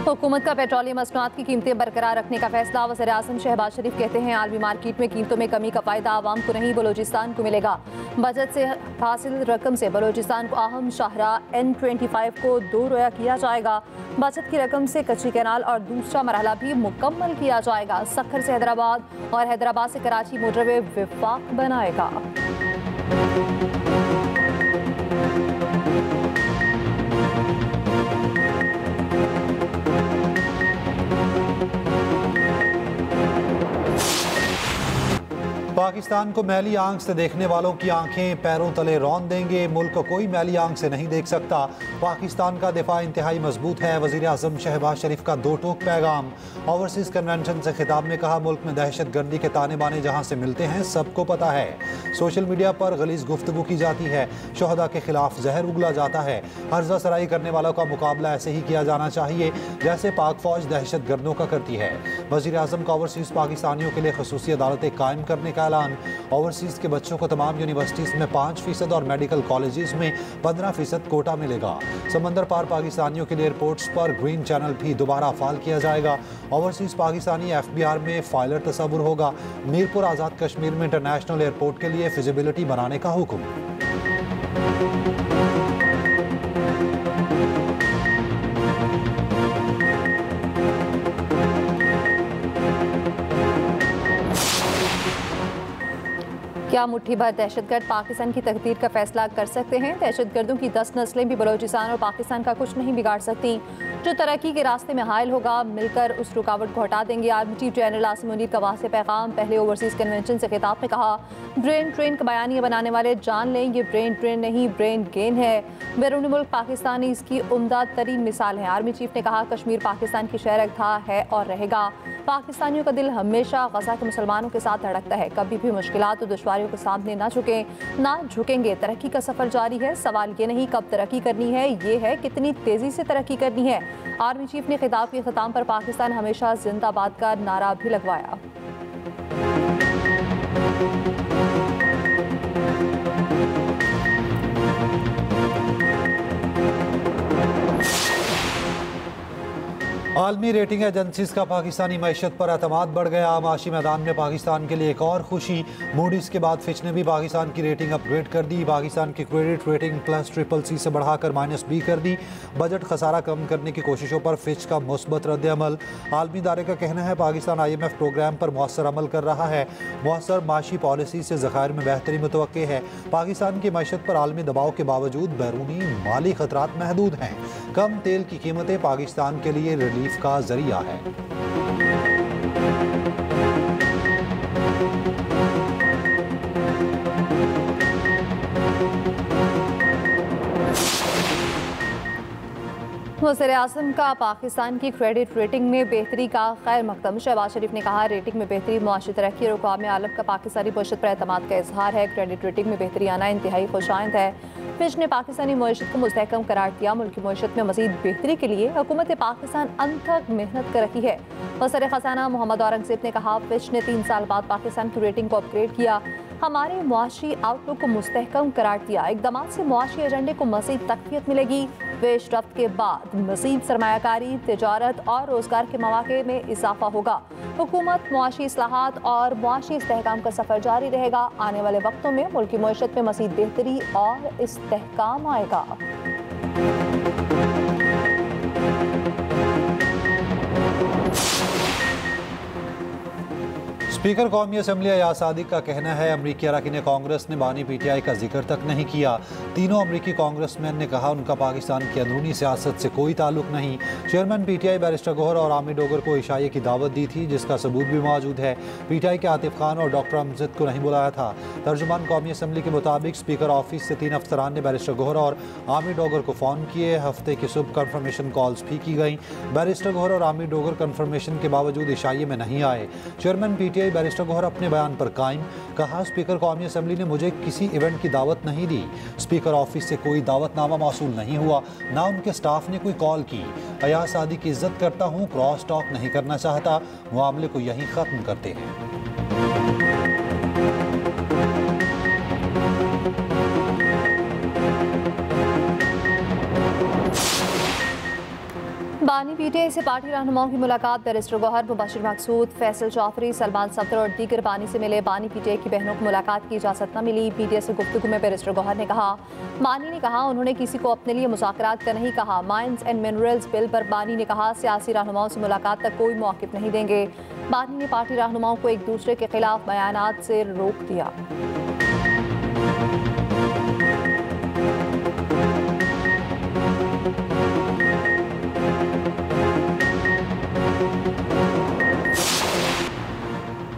हुकूमत का पेट्रोलियम मसनूआत की कीमतें बरकरार रखने का फैसला। वज़ीर-ए-आज़म शहबाज शरीफ कहते हैं आलमी मार्केट में कीमतों में कमी का फायदा आवाम को नहीं बलोचिस्तान को मिलेगा। बजट से हासिल रकम से बलोचिस्तान को अहम शाहराह N25 को 2 रोया किया जाएगा। बचत की रकम से कच्ची कैनाल और दूसरा मरहला भी मुकम्मल किया जाएगा। सक्खर से हैदराबाद और हैदराबाद से कराची मोटरवे विफाक बनाएगा। पाकिस्तान को मैली आंख से देखने वालों की आंखें पैरों तले रौंद देंगे। मुल्क को कोई मैली आंख से नहीं देख सकता। पाकिस्तान का दिफा इंतहाई मजबूत है। वज़ीर-ए-आज़म शहबाज शरीफ का 2 टोक पैगाम। ओवरसीज कन्वेंशन से खिताब में कहा मुल्क में दहशत गर्दी के ताने बाने जहाँ से मिलते हैं सबको पता है। सोशल मीडिया पर गलीज गुफ्तगू की जाती है। शोहदा के खिलाफ जहर उगला जाता है। हर्जा सराई करने वालों का मुकाबला ऐसे ही किया जाना चाहिए जैसे पाक फौज दहशत गर्दों का करती है। वज़ीर-ए-आज़म का ओवरसीज पाकिस्तानियों के लिए खसूसी अदालतें कायम करने का ऐलान। ओवरसीज के बच्चों को तमाम यूनिवर्सिटीज में 5% और मेडिकल कॉलेजेस में 15% कोटा मिलेगा। समंदर पार पाकिस्तानियों के लिए एयरपोर्ट्स पर ग्रीन चैनल भी दोबारा फाल किया जाएगा। ओवरसीज पाकिस्तानी FBR में फाइलर तस्वुर होगा। मीरपुर आज़ाद कश्मीर में इंटरनेशनल एयरपोर्ट के लिए फिजिबिलिटी बनाने का हुक्म। क्या मुट्ठी भर दहशतगर्द पाकिस्तान की तकदीर का फैसला कर सकते हैं? दहशतगर्दों की 10 नस्लें भी बलोचिस्तान और पाकिस्तान का कुछ नहीं बिगाड़ सकती। जो तरक्की के रास्ते में हायल होगा मिलकर उस रुकावट को हटा देंगे। Army chief general Asim Munir का वाज़ेह पैगाम। पहले ओवरसीज कन्वेंशन से खिताब में कहा ब्रेन ट्रेन का बयानिया बनाने वाले जान लें ये ब्रेन ट्रेन नहीं ब्रेन गेन है। बैरूनी मुल्क पाकिस्तानी इसकी उम्दा तरीन मिसाल है। आर्मी चीफ ने कहा कश्मीर पाकिस्तान की शहर था है और रहेगा। पाकिस्तानियों का दिल हमेशा गजा के मुसलमानों के साथ धड़कता है। कभी भी मुश्किलात और दुश्वारियों के सामने ना झुकेंगे। तरक्की का सफर जारी है। सवाल ये नहीं कब तरक्की करनी है, ये है कितनी तेजी से तरक्की करनी है। आर्मी चीफ ने खिताब के ख़त्म पर पाकिस्तान हमेशा जिंदाबाद का नारा भी लगवाया। आलमी रेटिंग एजेंसीज का पाकिस्तानी मैशत पर एतमाद बढ़ गया। माशी मैदान में पाकिस्तान के लिए एक और खुशी। मूडीज के बाद फिच ने भी पाकिस्तान की रेटिंग अपग्रेड कर दी। पाकिस्तान की क्रेडिट रेटिंग +CCC से बढ़ाकर -B कर दी। बजट खसारा कम करने की कोशिशों पर फिच का मुस्बत रद्द-ए-अमल। आलमी इदारे का कहना है पाकिस्तान IMF प्रोग्राम पर मौसर अमल कर रहा है। मौसर माशी पॉलिसी से ज़खायर में बेहतरी मुतवक्के है। पाकिस्तान की मैशत पर आलमी दबाव के बावजूद बैरूनी माली खतरात महदूद हैं। कम तेल की कीमतें पाकिस्तान के लिए रिलीफ का जरिया है। वज़ीर-ए-आज़म का पाकिस्तान की क्रेडिट रेटिंग में बेहतरी का खैर मकदम। शहबाज शरीफ ने कहा रेटिंग में बेहतरी मुआशी तरक्की और अक़वाम आलम का पाकिस्तानी मईशत पर एतमाद का इजहार है। क्रेडिट रेटिंग में बेहतरी आना इंतहाई खुशाइंद है। फिच ने पाकिस्तानी मईशत को मुस्तहकम करार दिया। मुल्क की मईशत में मज़ीद बेहतरी के लिए हुकूमत पाकिस्तान अनथक मेहनत कर रही है। वज़ीर ख़ज़ाना मोहम्मद औरंगज़ेब ने कहा फिच ने 3 साल बाद पाकिस्तान की रेटिंग को अपग्रेड किया। हमारे मुआशी आउटलुक को मुस्तहकम करार दिया। इक़दामात से मुआशी एजेंडे को मज़ीद तक़वियत मिलेगी। पेशरफ्त के बाद मज़ीद सरमायाकारी, तिजारत और रोज़गार के मौक़े में इजाफा होगा। हुकूमत मुआशी इस्लाहात और मुआशी इस्तेहकाम का सफ़र जारी रहेगा। आने वाले वक्तों में मुल्क की मईशत में मज़ीद बेहतरी और इस्तेहकाम आएगा। स्पीकर कौमी असम्बली अयाज सादिक का कहना है अमरीकी अरकान कांग्रेस ने बानी PTI का जिक्र तक नहीं किया। तीनों अमरीकी कांग्रेसमैन ने कहा उनका पाकिस्तान की अंदरूनी सियासत से कोई ताल्लुक नहीं। चेयरमैन PTI बैरिस्टर गोहर और आमी डोगर को इशाये की दावत दी थी जिसका सबूत भी मौजूद है। PTI के आतिफ खान और डॉक्टर अमजद को नहीं बुलाया था। तर्जुमान कौमी असम्बली के मुताबिक स्पीकर ऑफिस से 3 अफसरान ने बैरिस्टर गोहर और आमी डोगर को फ़ोन किए। हफ्ते की सुबह कन्फर्मेशन कॉल्स भी की गई। बैरिस्टर गोहर और आमी डोगर कन्फर्मेशन के बावजूद इशाये में नहीं आए। चेयरमैन PTI बैरिस्टर गोहर अपने बयान पर कायम। कहा स्पीकर कौमी असम्बली ने मुझे किसी इवेंट की दावत नहीं दी। स्पीकर ऑफिस से कोई दावतनामा मौसूल नहीं हुआ, ना उनके स्टाफ ने कोई कॉल की। अयाज सादिक की इज्जत करता हूँ, क्रॉस टॉक नहीं करना चाहता। मामले को यहीं ख़त्म करते हैं। बानी पीटीआई से पार्टी रहनुमाओं की मुलाकात। बैरिस्टर गौहर, मुबशिर मकसूद, फैसल जाफरी, सलमान सफदर और दीगर बानी से मिले। बानी पीटीआई की बहनों को मुलाकात की इजाज़त न मिली। मीडिया से गुफ्तगू में बैरिस्टर गौहर ने कहा, बानी ने कहा उन्होंने किसी को अपने लिए मुज़ाकरात का नहीं कहा। माइंस एंड मिनरल्स बिल पर बानी ने कहा सियासी रहनुमाओं से मुलाकात तक कोई मौक़िफ़ नहीं देंगे। बानी ने पार्टी रहनुमाओं को एक दूसरे के खिलाफ बयानात से रोक दिया।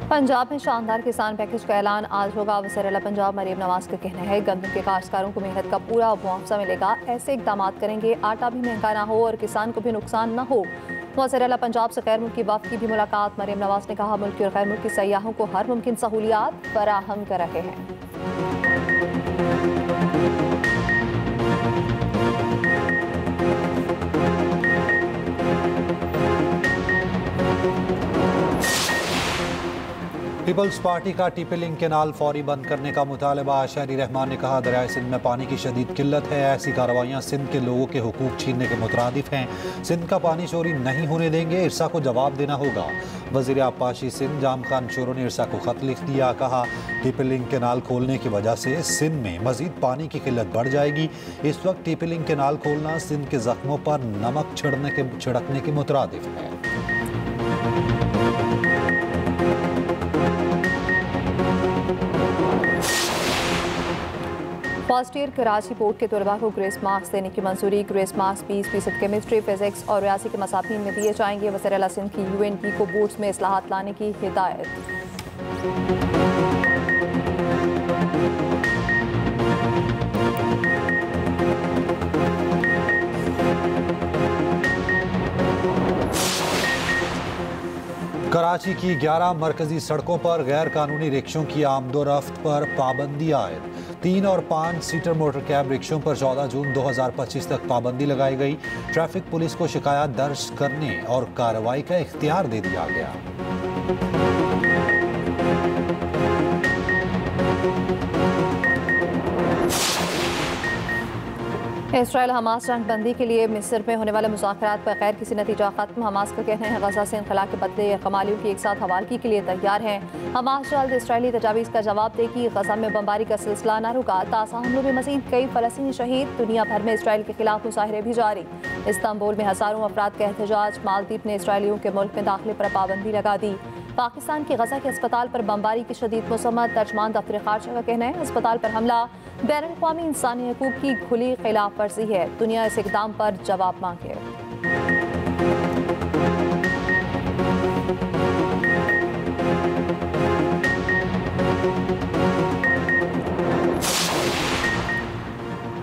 पंजाब में शानदार किसान पैकेज का ऐलान आज होगा। वज़ीर आला पंजाब मरीम नवाज का कहना है गंदम के काश्तकारों को मेहनत का पूरा मुआवजा मिलेगा। ऐसे इकदाम करेंगे आटा भी महंगा ना हो और किसान को भी नुकसान ना हो। वज़ीर आला पंजाब से गैर मुल्की वफ़द की भी मुलाकात। मरीम नवाज ने कहा मुल्की और गैर मुल्की सयाहों को हर मुमकिन सहूलियात फराहम कर रहे हैं। पीपल्स पार्टी का टीपी लिंक केनाल फौरी बंद करने का मुतालबा। शहरी रहमान ने कहा दरियाए सिंध में पानी की शदीद किल्लत है। ऐसी कार्रवाइयाँ सिंध के लोगों के हुकूक छीनने के मुतरादिफ हैं। सिंध का पानी चोरी नहीं होने देंगे, इरसा को जवाब देना होगा। वज़ीर आबपाशी सिंध जाम खान शोरों ने इरसा को खत लिख दिया। कहा टीपी लिंक केनाल खोलने की वजह से सिंध में मजीद पानी की किल्लत बढ़ जाएगी। इस वक्त टीपी लिंक केनाल खोलना सिंध के जख्मों पर नमक छिड़कने के मुतरादिफ है। फर्स्ट ईयर कराची बोर्ड के तलबा को ग्रेस मार्क्स देने की मंजूरी। ग्रेस मार्क्स 20% केमिस्ट्री, फिजिक्स और रियासी के मसाफिन में दिए जाएंगे। वज़ीर आला सिंध की UNP को बोर्ड्स में इस्लाहात लाने की हिदायत। कराची की 11 मरकजी सड़कों पर गैर कानूनी रिक्शों की आमदोरफ्त पर पाबंदी आयद। 3 और 5 सीटर मोटर कैब रिक्शों पर 14 जून 2025 तक पाबंदी लगाई गई। ट्रैफिक पुलिस को शिकायत दर्ज करने और कार्रवाई का इख्तियार दे दिया गया। इसराइल हमास जंग बंदी के लिए मिस्र में होने वाले मुज़ाकरात पर गैर किसी नतीजा खत्म। हमास का कहना है गजा से इनखला के बदले कमालियों की एक साथ हवालगी के लिए तैयार हैं। हमास जल्द इसराइली तजावीज़ का जवाब देगी। गजा में बमबारी का सिलसिला न रुका। ताज़ा हमलों में मजीद कई फ़लस्तीनी शहीद। दुनिया भर में इसराइल के खिलाफ मुजाहरे भी जारी। इस्तांबुल में हज़ारों अफराद का एहतजाज। मालदीव ने इसराइलियों के मुल्क में दाखिले पर पाबंदी लगा दी। पाकिस्तान की गजा के अस्पताल पर बमबारी की शदीद मुसम्मत। तर्जमान दफ्तर खारजा का कहना है अस्पताल पर हमला बैनुल-अक़वामी इंसानी हकूक़ की खुली खिलाफ वर्जी है। दुनिया इस इक़दाम पर जवाब मांगे।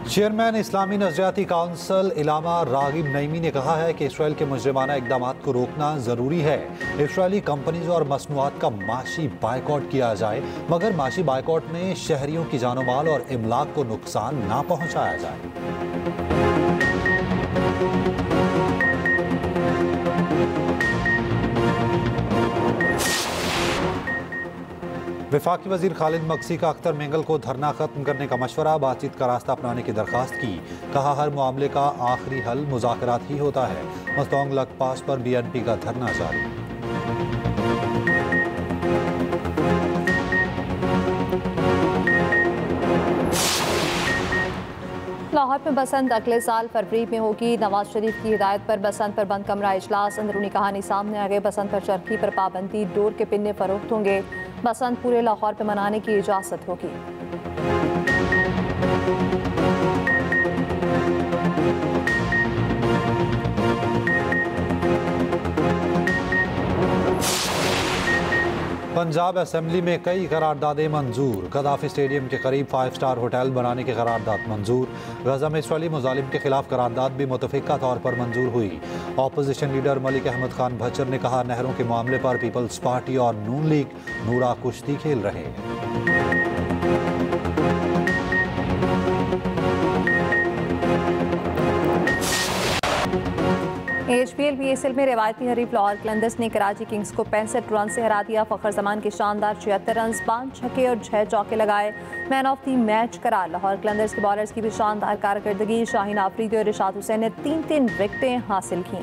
चेयरमैन इस्लामी नजरियाती काउंसिल इलामा रागिब नईमी ने कहा है कि इसराइल के मुजरिमाना इक़दाम को रोकना ज़रूरी है। इसराइली कंपनीज और मसनूआत का माशी बायकॉट किया जाए, मगर माशी बायकॉट में शहरियों की जानो माल और इमलाक को नुकसान ना पहुँचाया जाए। वफाकी वजीर खालिद मक्सी का अख्तर मेंगल को धरना खत्म करने का मशवरा। बातचीत का रास्ता अपनाने की दरख्वास्त की। कहा हर मामले का आखिरी हल मुज़ाकरात ही होता है। मस्तोंग लक पास पर BNP का धरना जारी। लाहौर में बसंत अगले साल फरवरी में होगी। नवाज शरीफ की हिदायत पर बसंत पर बंद कमरा इजलास। अंदरूनी कहानी सामने आ गई। बसंत पर चरखी पर पाबंदी, डोर के पिन्ने फरोख्त होंगे। बसंत पूरे लाहौर पे मनाने की इजाज़त होगी। पंजाब असेंबली में कई करारदादें मंजूर। गद्दाफी स्टेडियम के करीब 5 स्टार होटल बनाने की करारदाद मंजूर। गजा में इसराइली मुजालिम के खिलाफ करारदाद भी मुतफ़िका तौर पर मंजूर हुई। अपोजिशन लीडर मलिक अहमद खान भच्चर ने कहा नहरों के मामले पर पीपल्स पार्टी और नून लीग नूरा कुश्ती खेल रहे हैं। HPL PSL में रिवायती हरीफ लाहौर कलंदर्स ने कराची किंग्स को 65 रन से हरा दिया। फ़खर जमान के शानदार 76 रन, 5 छक्के और 6 चौके लगाए। मैन ऑफ द मैच करार। लाहौर कलंदर्स के बॉलर्स की भी शानदार कारकर्दगी। शाहीन आफरीदी और इरशाद हुसैन ने 3-3 विकेटें हासिल की।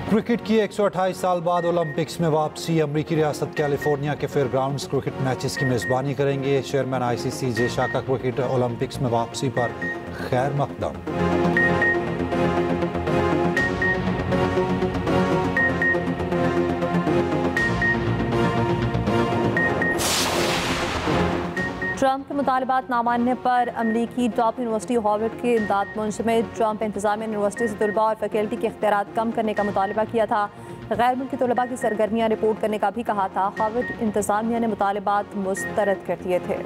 क्रिकेट की 128 साल बाद ओलंपिक्स में वापसी। अमरीकी रियासत कैलिफोर्निया के फेयर ग्राउंड्स क्रिकेट मैचेस की मेजबानी करेंगे। चेयरमैन आईसीसी जे शाह क्रिकेट ओलंपिक्स में वापसी पर खैर मकदम। ट्रंप के मुतालबात ना मानने पर अमरीकी टॉप यूनिवर्सिटी हार्वर्ड के इमदाद मुंसलिक ट्रंप इंतजामिया यूनिवर्सिटी से तलबा और फैकल्टी के इख्तियारात कम करने का मुतालबा किया था। गैर मुल्की तलबा की सरगर्मियाँ रिपोर्ट करने का भी कहा था। हार्वर्ड इंतजामिया ने मुतालबात मुस्तरद कर दिए थे।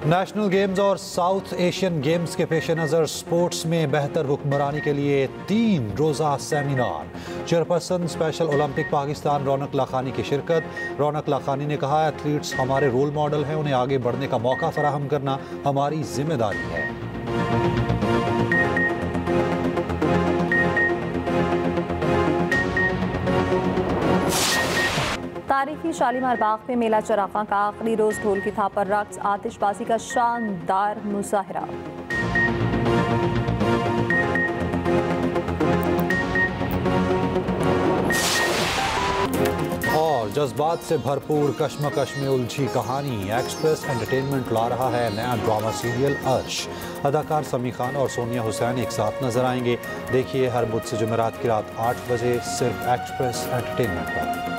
नेशनल गेम्स और साउथ एशियन गेम्स के पेश नज़र स्पोर्ट्स में बेहतर हुक्मरानी के लिए 3 रोज़ा seminar. Chairperson special Olympic Pakistan Raunaq Lakhani की शिरकत। रौनक लाखानी ने कहा, एथलीट्स हमारे रोल मॉडल हैं, उन्हें आगे बढ़ने का मौका फराहम करना हमारी जिम्मेदारी है। तारीखी शालीमार बाग में मेला चरागा का आखिरी रोज ढोल की थाप पर रक्स, आतिशबाजी का शानदार मुजाहरा। और जज्बात से भरपूर कश्मकश में उलझी कहानी। एक्सप्रेस एंटरटेनमेंट ला रहा है नया ड्रामा सीरियल अर्श। अदाकार समी खान और सोनिया हुसैन एक साथ नजर आएंगे। देखिए हर बुध से जुमेरात की रात 8 बजे सिर्फ एक्सप्रेस एंटरटेनमेंट पर।